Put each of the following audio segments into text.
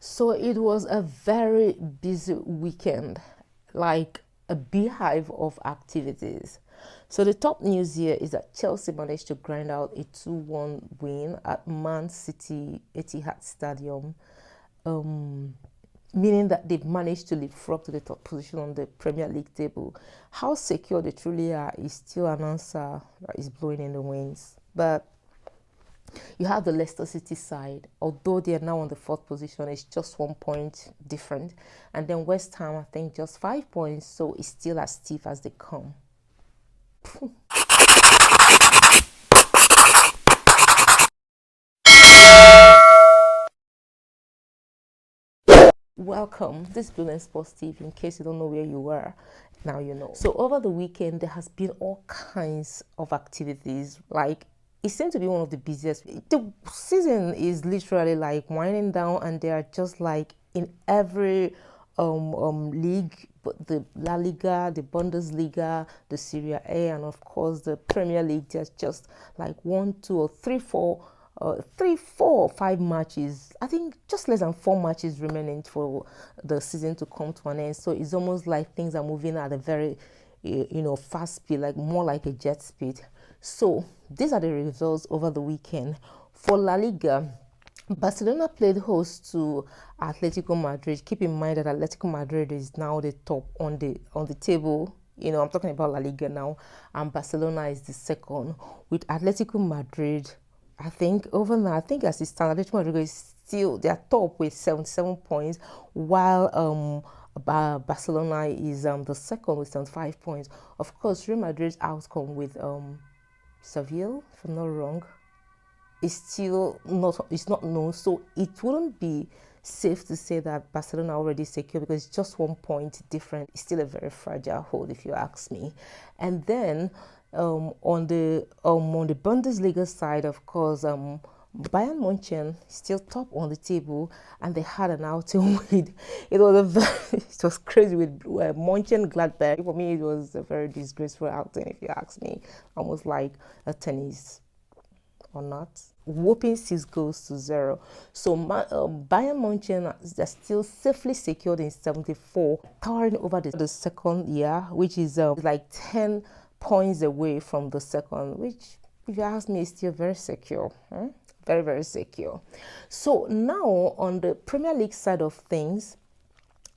So it was a very busy weekend, like a beehive of activities. So the top news here is that Chelsea managed to grind out a 2-1 win at Man City Etihad Stadium, um, meaning that they've managed to leapfrog to the top position on the Premier League table. How secure they truly are is still an answer that is blowing in the winds. But you have the Leicester City side, although they are now on the fourth position, it's just 1 point different. And then West Ham, I think, just 5 points, so it's still as stiff as they come. Welcome, this is Brilliant Sports TV. In case you don't know where you were, now you know. So over the weekend, there has been all kinds of activities. Like, it seemed to be one of the busiest. The season is literally like winding down, and they are just like in every league, but the La Liga, the Bundesliga, the Serie A, and of course the Premier League. There's just like 1, 2, or 3, 4 3, 4, or 5 matches. I think just less than 4 matches remaining for the season to come to an end. So it's almost like things are moving at a very, fast speed, like more like a jet speed. So these are the results over the weekend. For La Liga, Barcelona played host to Atletico Madrid. Keep in mind that Atletico Madrid is now the top on the table. I'm talking about La Liga now, and Barcelona is the second, with Atletico Madrid. I think over now, I think as it stands, Atletico Madrid is still they are top with 77 points, while Barcelona is the second with 75 points. Of course, Real Madrid's outcome with Seville, if I'm not wrong, is still not it's not known, so it wouldn't be safe to say that Barcelona already secure because it's just 1 point different. It's still a very fragile hold, if you ask me. And then on the Bundesliga side, of course, Bayern Munchen still top on the table, and they had an outing with it was crazy with Munchen Gladbach. For me, it was a very disgraceful outing, if you ask me, almost like a tennis or not. Whooping 6 goals to 0. So Bayern Munchen, they're still safely secured in 74, towering over the second year, which is like 10 points away from the second, which, if you ask me, is still very secure. Very, very secure. So now on the Premier League side of things,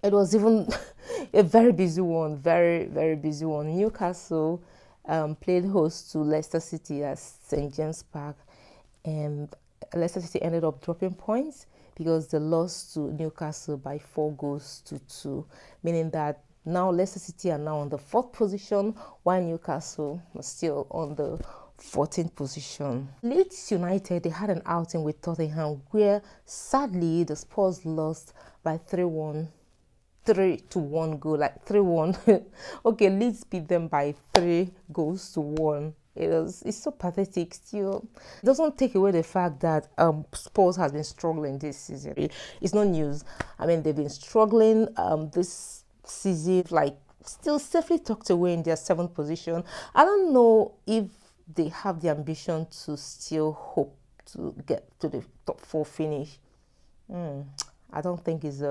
it was even a very busy one, very, very busy one. Newcastle played host to Leicester City at St. James Park, and Leicester City ended up dropping points because they lost to Newcastle by 4 goals to 2, meaning that now Leicester City are now on the fourth position, while Newcastle was still on the 14th position. Leeds United, they had an outing with Tottenham where sadly the Spurs lost by 3-1. 3-1 goal, like 3-1. Okay, Leeds beat them by 3 goals to 1. It's so pathetic still. It doesn't take away the fact that Spurs has been struggling this season. It's no news. I mean, they've been struggling this season, like still safely tucked away in their 7th position. I don't know if they have the ambition to still hope to get to the top 4 finish. I don't think it's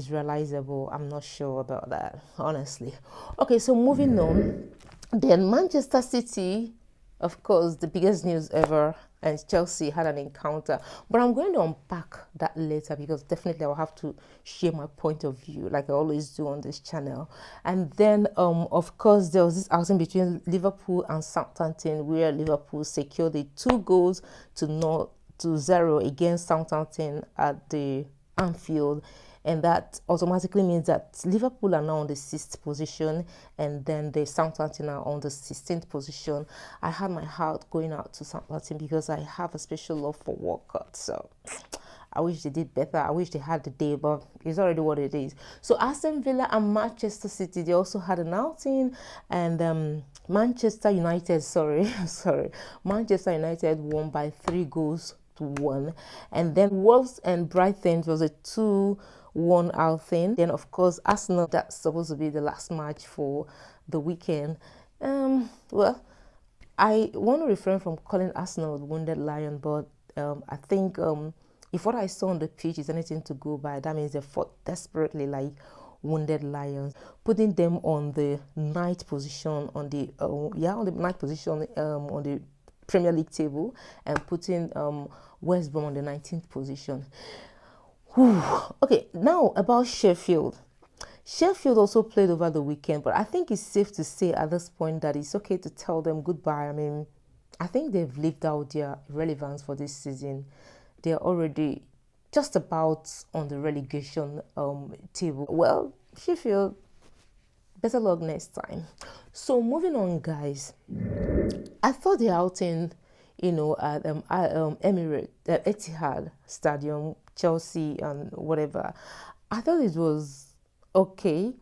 realizable. I'm not sure about that, honestly. Okay, so moving on. Then Manchester City, of course, the biggest news ever, and Chelsea had an encounter. But I'm going to unpack that later because definitely I'll have to share my point of view like I always do on this channel. And then, of course, there was this outing between Liverpool and Southampton where Liverpool secured the 2 goals to 0 against Southampton at the Anfield. And that automatically means that Liverpool are now on the 6th position, and then the Southampton are on the 16th position. I had my heart going out to Southampton because I have a special love for Walcott. So I wish they did better. I wish they had the day, but it's already what it is. So Aston Villa and Manchester City, they also had an outing, and Manchester United, Manchester United won by 3 goals to 1. And then Wolves and Brighton was a 2-1 outing. Then of course Arsenal, that's supposed to be the last match for the weekend. Well, I want to refrain from calling Arsenal the wounded lion, but I think if what I saw on the pitch is anything to go by, that means they fought desperately like wounded lions, putting them on the ninth position on the ninth position on the Premier League table, and putting West Brom on the 19th position. Whew. Okay, now about Sheffield. Sheffield also played over the weekend, but I think it's safe to say at this point that it's okay to tell them goodbye. I mean, I think they've lived out their relevance for this season. They're already just about on the relegation table. Well, Sheffield, better luck next time. So moving on, guys. I thought the outing, at Emirates, Etihad Stadium, Chelsea, and whatever, I thought it was okay.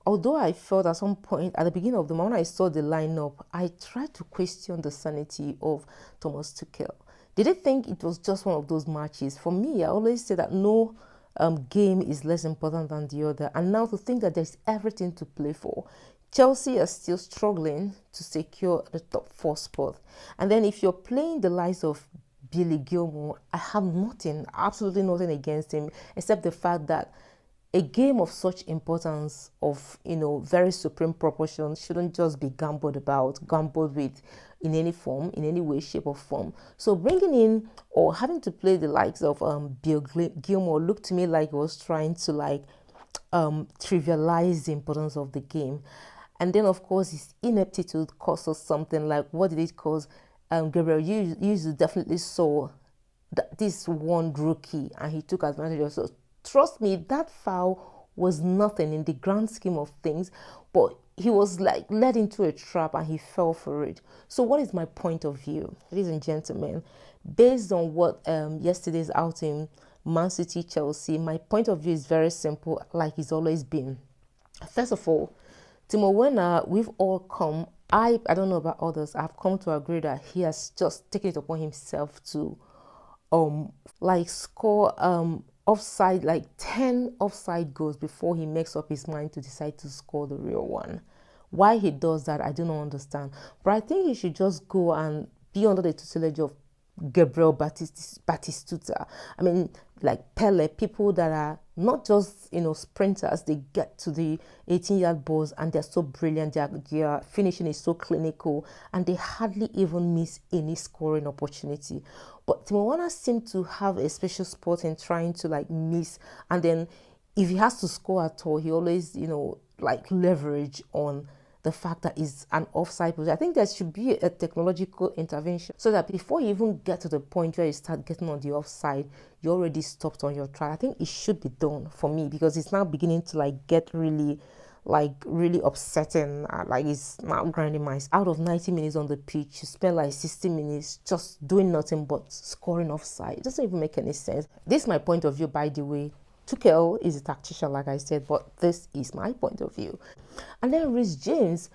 Although I felt at some point at the beginning of the month when I saw the lineup, I tried to question the sanity of Thomas Tuchel. Did I think it was just one of those matches? For me, I always say that no game is less important than the other. And now to think that there's everything to play for. Chelsea are still struggling to secure the top 4 spot. And then if you're playing the likes of Billy Gilmore, I have nothing, absolutely nothing against him, except the fact that a game of such importance, of very supreme proportions, shouldn't just be gambled with in any form, in any way, shape, or form. So bringing in or having to play the likes of Bill Gilmore looked to me like he was trying to trivialize the importance of the game. And then, of course, his ineptitude cost us something. Like, what did it cause? Gabriel, you definitely saw that this one rookie, and he took advantage of it. So trust me, that foul was nothing in the grand scheme of things, but he was like led into a trap and he fell for it. So what is my point of view, ladies and gentlemen? Based on what yesterday's outing, Mancity, Chelsea, my point of view is very simple, like it's always been. First of all, Timo Werner, we've all come, I don't know about others, I've come to agree that he has just taken it upon himself to score offside, like 10 offside goals before he makes up his mind to decide to score the real one. Why he does that, I do not understand. But I think he should just go and be under the tutelage of Gabriel Batistuta. I mean, like Pele, people that are not just sprinters. They get to the 18-yard balls and they're so brilliant. Their finishing is so clinical, and they hardly even miss any scoring opportunity. But Timo Werner seemed to have a special spot in trying to miss, and then if he has to score at all, he always leverage on the fact that it's an offside position. I think there should be a technological intervention so that before you even get to the point where you start getting on the offside, you already stopped on your track. I think it should be done for me, because it's now beginning to get really upsetting. It's now grinding my out of 90 minutes on the pitch, you spend 60 minutes just doing nothing but scoring offside. It doesn't even make any sense. This is my point of view, by the way. Tuchel is a tactician, like I said, but this is my point of view. And then Reece James,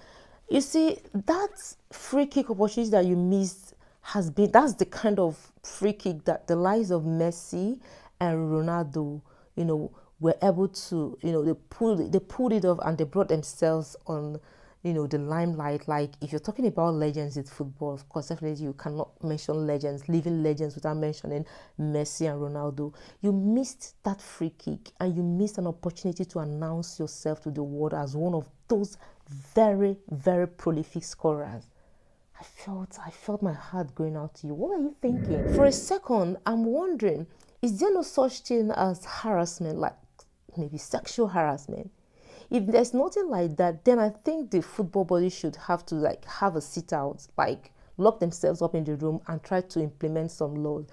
you see, that free kick opportunity that you missed that's the kind of free kick that the likes of Messi and Ronaldo, were able to, they pulled it off and they brought themselves on, the limelight. Like, if you're talking about legends in football, of course, definitely you cannot mention legends, living legends, without mentioning Messi and Ronaldo. You missed that free kick, and you missed an opportunity to announce yourself to the world as one of those very, very prolific scorers. I felt my heart going out to you. What are you thinking? For a second, I'm wondering, is there no such thing as harassment, like maybe sexual harassment? If there's nothing like that, then I think the football body should have to have a sit out, lock themselves up in the room and try to implement some laws.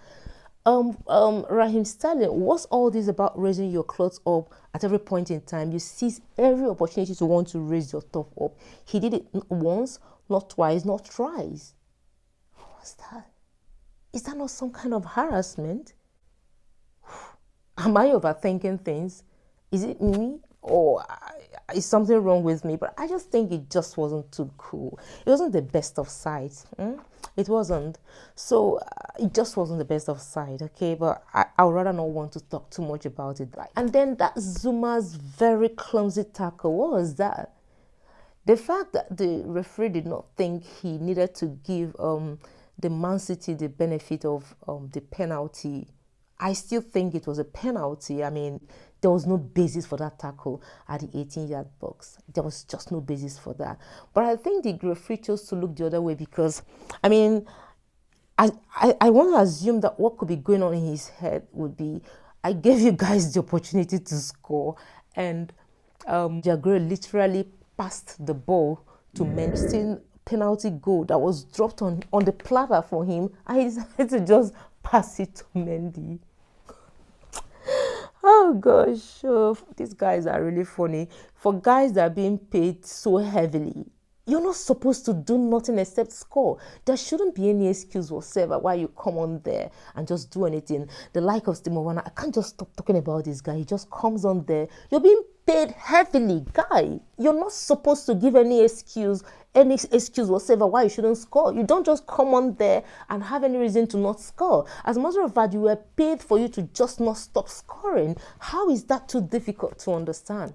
Raheem Sterling, what's all this about raising your clothes up at every point in time? You seize every opportunity to want to raise your top up. He did it once, not twice, not thrice. What's that? Is that not some kind of harassment? Am I overthinking things? Is it me? Or is something wrong with me? But I just think it just wasn't too cool. It wasn't the best of sides. It wasn't. So it just wasn't the best of side, okay? But I would rather not want to talk too much about it. And then that Zuma's very clumsy tackle, what was that? The fact that the referee did not think he needed to give the Mancity the benefit of the penalty, I still think it was a penalty. I mean, there was no basis for that tackle at the 18-yard box. There was just no basis for that. But I think the referee chose to look the other way because, I mean, I want to assume that what could be going on in his head would be, I gave you guys the opportunity to score, and Jaguar literally passed the ball to Mancity, penalty goal that was dropped on the platter for him, and he decided to just pass it to Mendy. Oh gosh, these guys are really funny. For guys that are being paid so heavily, you're not supposed to do nothing except score. There shouldn't be any excuse whatsoever why you come on there and just do anything. The like of Steve Warner, I can't just stop talking about this guy. He just comes on there. You're being paid heavily, guy. You're not supposed to give any excuse whatsoever why you shouldn't score. You don't just come on there and have any reason to not score. As a matter of fact, you were paid for you to just not stop scoring. How is that too difficult to understand?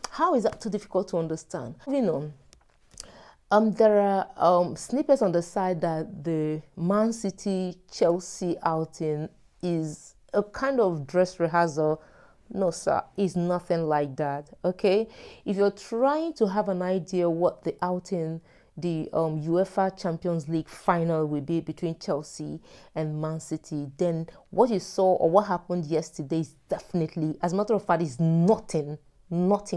How is that too difficult to understand? Moving on. There are snippets on the side that the Man City Chelsea outing is a kind of dress rehearsal. No, sir, it's nothing like that. Okay, if you're trying to have an idea what the outing, the UEFA Champions League final will be between Chelsea and Man City, then what you saw or what happened yesterday is definitely, as a matter of fact, is nothing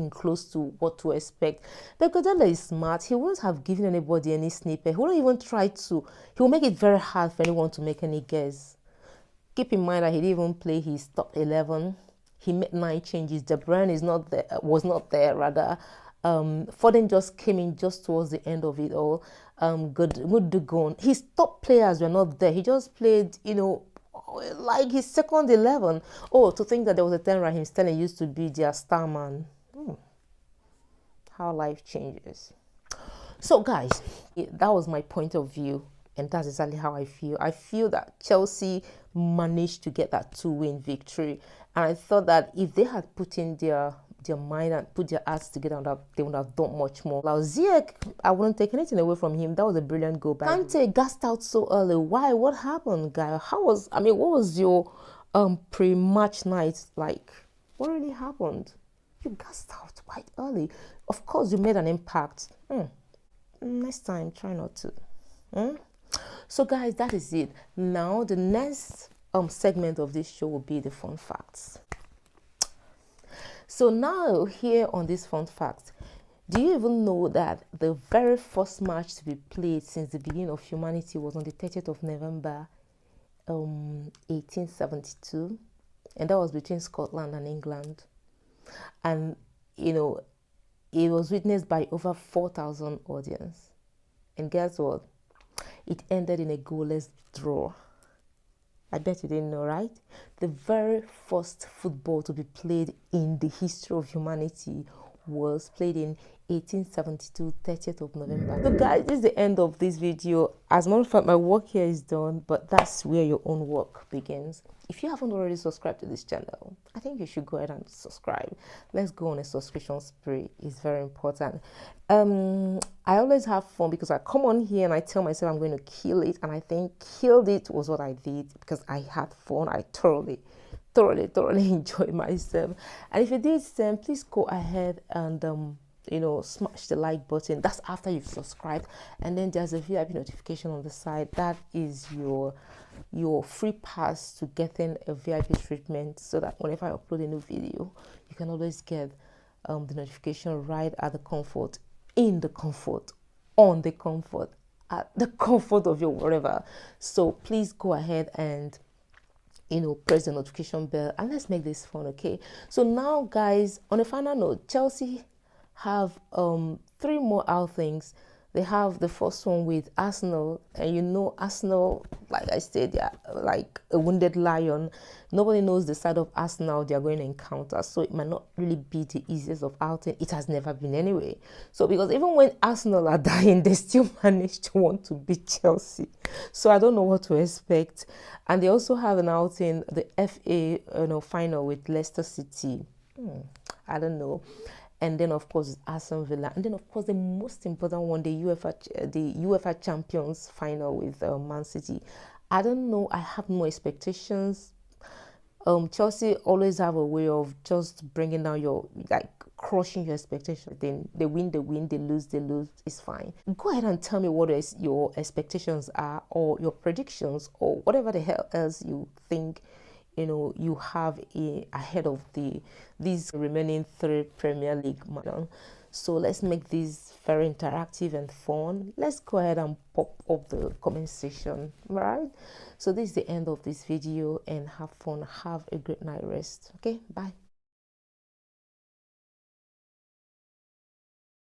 close to what to expect. But Guardiola is smart. He won't have given anybody any snippet. He won't even try to. He will make it very hard for anyone to make any guess. Keep in mind that he didn't even play his top 11. He made 9 changes. De Bruyne was not there rather. Foden just came in just towards the end of it all. Gundogan, his top players were not there. He just played, like his second 11. Oh, to think that there was a time Raheem Sterling used to be their star man. How life changes. So guys, that was my point of view, and that's exactly how I feel. I feel that Chelsea managed to get that 2-win victory, and I thought that if they had put in their mind and put their hearts together, they would have done much more. Now Ziyech, I wouldn't take anything away from him. That was a brilliant goal. Kante gassed out so early. Why? What happened, guy? What was your pre-match night like? What really happened? You gassed out quite early. Of course, you made an impact. Next time, try not to. So guys, that is it. Now the next segment of this show will be the fun facts. So now here on this fun fact, do you even know that the very first match to be played since the beginning of humanity was on the 30th of November 1872, and that was between Scotland and England, and it was witnessed by over 4,000 audience, and guess what? It ended in a goalless draw. I bet you didn't know, right? The very first football to be played in the history of humanity was played in 1872, 30th of November. So guys, this is the end of this video. As a matter of fact, my work here is done, but that's where your own work begins. If you haven't already subscribed to this channel, I think you should go ahead and subscribe. Let's go on a subscription spree. It's very important. I always have fun because I come on here and I tell myself I'm going to kill it, and I think killed it was what I did because I had fun. I thoroughly enjoyed myself. And if you did, then please go ahead and smash the like button. That's after you've subscribed, and then there's a VIP notification on the side. That is your free pass to getting a VIP treatment, so that whenever I upload a new video, you can always get the notification right at the comfort, in the comfort, on the comfort, at the comfort of your wherever. So please go ahead and press the notification bell, and let's make this fun. Okay, so now guys, on a final note, Chelsea have 3 more outings. They have the first one with Arsenal, and Arsenal, like I said, they're like a wounded lion. Nobody knows the side of Arsenal they're going to encounter, so it might not really be the easiest of outing. It has never been anyway. So because even when Arsenal are dying, they still manage to want to beat Chelsea. So I don't know what to expect. And they also have an outing, the FA final with Leicester City. I don't know. And then of course Aston Villa, and then of course the most important one, the UEFA Champions final with Man City. I don't know. I have no expectations. Chelsea always have a way of just bringing down your, like, crushing your expectations. Then they win, they lose, it's fine. Go ahead and tell me what is your expectations are, or your predictions, or whatever the hell else you think you have ahead of these remaining 3 Premier League matches. So let's make this very interactive and fun. Let's go ahead and pop up the comment section, right? So this is the end of this video, and have fun. Have a great night rest. Okay, bye.